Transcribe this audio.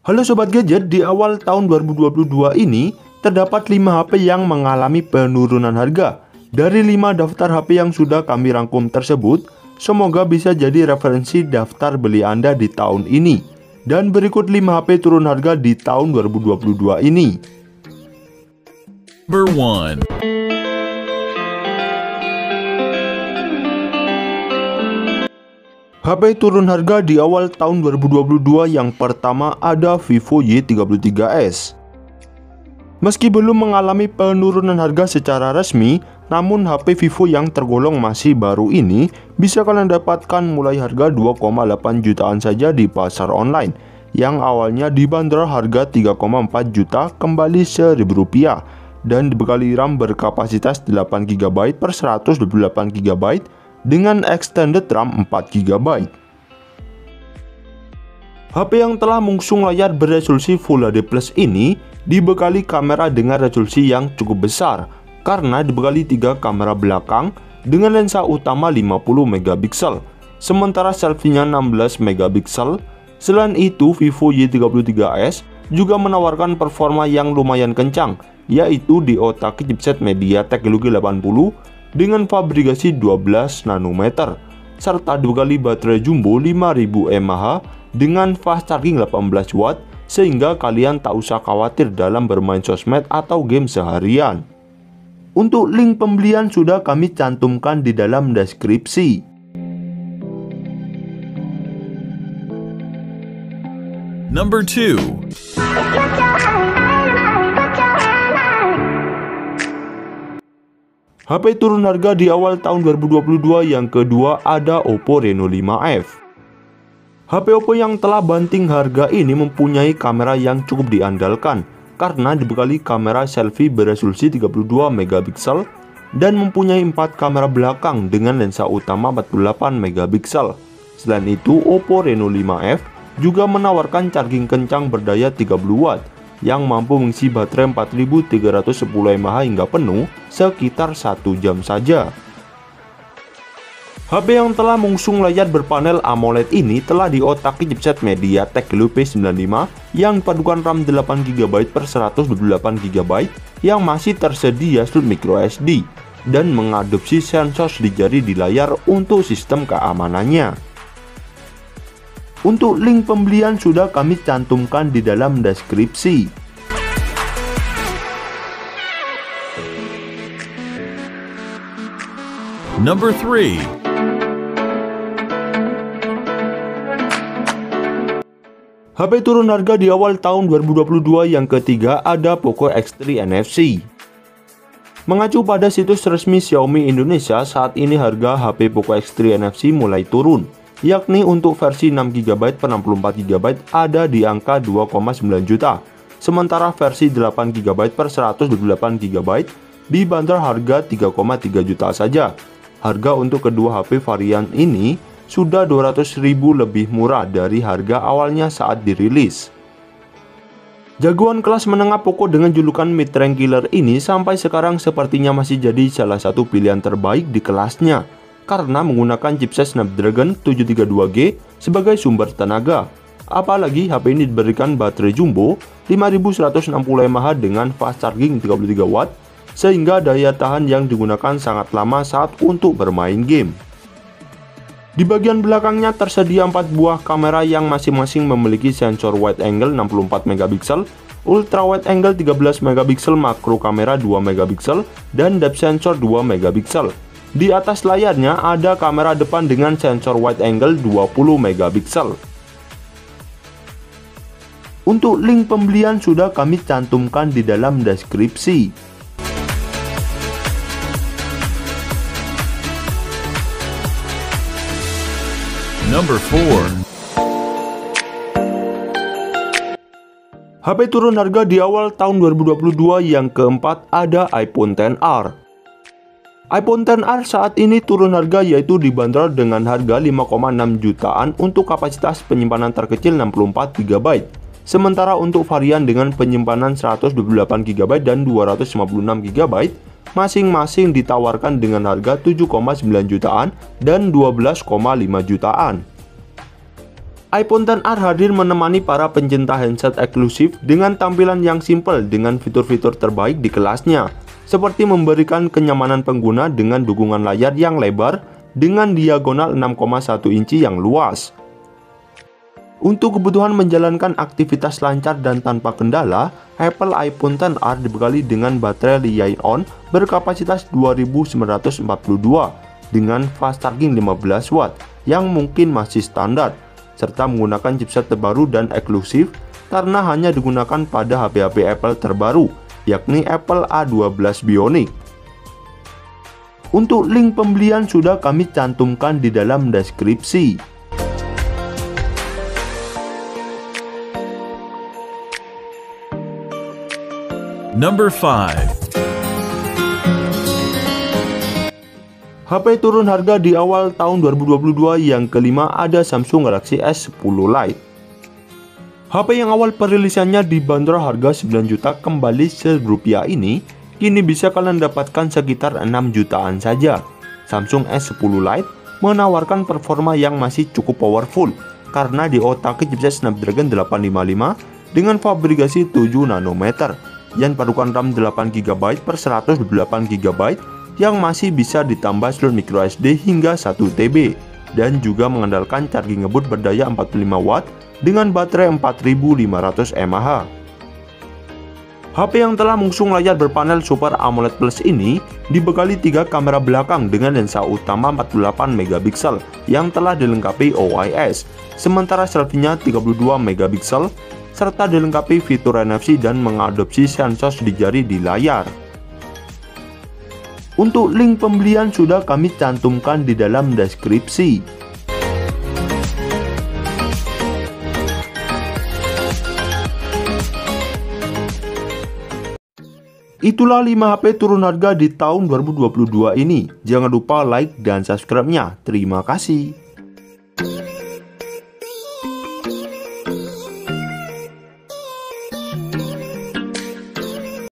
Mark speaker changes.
Speaker 1: Halo Sobat Gadget, di awal tahun 2022 ini terdapat 5 HP yang mengalami penurunan harga. Dari 5 daftar HP yang sudah kami rangkum tersebut, semoga bisa jadi referensi daftar beli Anda di tahun ini. Dan berikut 5 HP turun harga di tahun 2022 ini.
Speaker 2: Number 1.
Speaker 1: HP turun harga di awal tahun 2022 yang pertama ada Vivo Y33s. Meski belum mengalami penurunan harga secara resmi, namun HP Vivo yang tergolong masih baru ini bisa kalian dapatkan mulai harga 2,8 jutaan saja di pasar online, yang awalnya dibanderol harga 3,4 juta kembali Rp1.000 dan dibekali RAM berkapasitas 8GB per 128GB dengan extended RAM 4GB. HP yang telah mengusung layar beresolusi Full HD Plus ini dibekali kamera dengan resolusi yang cukup besar karena dibekali 3 kamera belakang dengan lensa utama 50MP, sementara selfie-nya 16MP. Selain itu, Vivo Y33s juga menawarkan performa yang lumayan kencang, yaitu diotaki chipset MediaTek Helio G80 dengan fabrikasi 12 nanometer, serta dibekali baterai jumbo 5000 mAh dengan fast charging 18 watt, sehingga kalian tak usah khawatir dalam bermain sosmed atau game seharian. Untuk link pembelian sudah kami cantumkan di dalam deskripsi.
Speaker 2: Number 2.
Speaker 1: HP turun harga di awal tahun 2022 yang kedua ada Oppo Reno 5F. HP Oppo yang telah banting harga ini mempunyai kamera yang cukup diandalkan karena dibekali kamera selfie beresolusi 32MP dan mempunyai 4 kamera belakang dengan lensa utama 48MP. Selain itu, Oppo Reno 5F juga menawarkan charging kencang berdaya 30W yang mampu mengisi baterai 4310 mAh hingga penuh sekitar 1 jam saja. HP yang telah mengusung layar berpanel AMOLED ini telah diotaki chipset MediaTek Helio P95 yang padukan RAM 8GB per 128GB yang masih tersedia slot microSD dan mengadopsi sensor di jari di layar untuk sistem keamanannya. Untuk link pembelian sudah kami cantumkan di dalam deskripsi.
Speaker 2: Number 3.
Speaker 1: HP turun harga di awal tahun 2022 yang ketiga ada Poco X3 NFC. Mengacu pada situs resmi Xiaomi Indonesia, saat ini harga HP Poco X3 NFC mulai turun, yakni untuk versi 6GB per 64GB ada di angka 2,9 juta, sementara versi 8GB per 128GB dibanderol harga 3,3 juta saja. Harga untuk kedua HP varian ini sudah 200.000 lebih murah dari harga awalnya saat dirilis. Jagoan kelas menengah Poco dengan julukan mid-rank killer ini sampai sekarang sepertinya masih jadi salah satu pilihan terbaik di kelasnya karena menggunakan chipset Snapdragon 732G sebagai sumber tenaga. Apalagi HP ini diberikan baterai jumbo 5160 mAh dengan fast charging 33W, sehingga daya tahan yang digunakan sangat lama saat untuk bermain game. Di bagian belakangnya tersedia 4 buah kamera yang masing-masing memiliki sensor wide angle 64MP, ultra wide angle 13MP, makro kamera 2MP, dan depth sensor 2MP. Di atas layarnya ada kamera depan dengan sensor wide angle 20MP. Untuk link pembelian sudah kami cantumkan di dalam deskripsi.
Speaker 2: Number 4.
Speaker 1: HP turun harga di awal tahun 2022 yang keempat ada iPhone XR. iPhone XR saat ini turun harga, yaitu dibanderol dengan harga 5,6 jutaan untuk kapasitas penyimpanan terkecil 64GB. Sementara untuk varian dengan penyimpanan 128GB dan 256GB masing-masing ditawarkan dengan harga 7,9 jutaan dan 12,5 jutaan. iPhone XR hadir menemani para pencinta handset eksklusif dengan tampilan yang simpel dengan fitur-fitur terbaik di kelasnya, seperti memberikan kenyamanan pengguna dengan dukungan layar yang lebar dengan diagonal 6,1 inci yang luas. Untuk kebutuhan menjalankan aktivitas lancar dan tanpa kendala, Apple iPhone XR dibekali dengan baterai Li-ion berkapasitas 2942 dengan fast charging 15 watt yang mungkin masih standar, serta menggunakan chipset terbaru dan eksklusif karena hanya digunakan pada HP-HP Apple terbaru, yakni Apple A12 Bionic. Untuk link pembelian sudah kami cantumkan di dalam deskripsi.
Speaker 2: Number 5.
Speaker 1: HP turun harga di awal tahun 2022. Yang kelima ada Samsung Galaxy S10 Lite. HP yang awal perilisannya dibanderol harga 9 juta kembali Rp1 ini, kini bisa kalian dapatkan sekitar 6 jutaan saja. Samsung S10 Lite menawarkan performa yang masih cukup powerful karena diotaki chipset Snapdragon 855 dengan fabrikasi 7 nanometer yang padukan RAM 8GB per 128GB yang masih bisa ditambah slot microSD hingga 1 TB dan juga mengandalkan charging ngebut berdaya 45 watt dengan baterai 4500 mAh. HP yang telah mengusung layar berpanel Super AMOLED Plus ini dibekali 3 kamera belakang dengan lensa utama 48MP yang telah dilengkapi OIS, sementara selfie-nya 32MP serta dilengkapi fitur NFC dan mengadopsi sensor di jari di layar. Untuk link pembelian sudah kami cantumkan di dalam deskripsi. Itulah 5 HP turun harga di tahun 2022 ini. Jangan lupa like dan subscribe-nya. Terima kasih.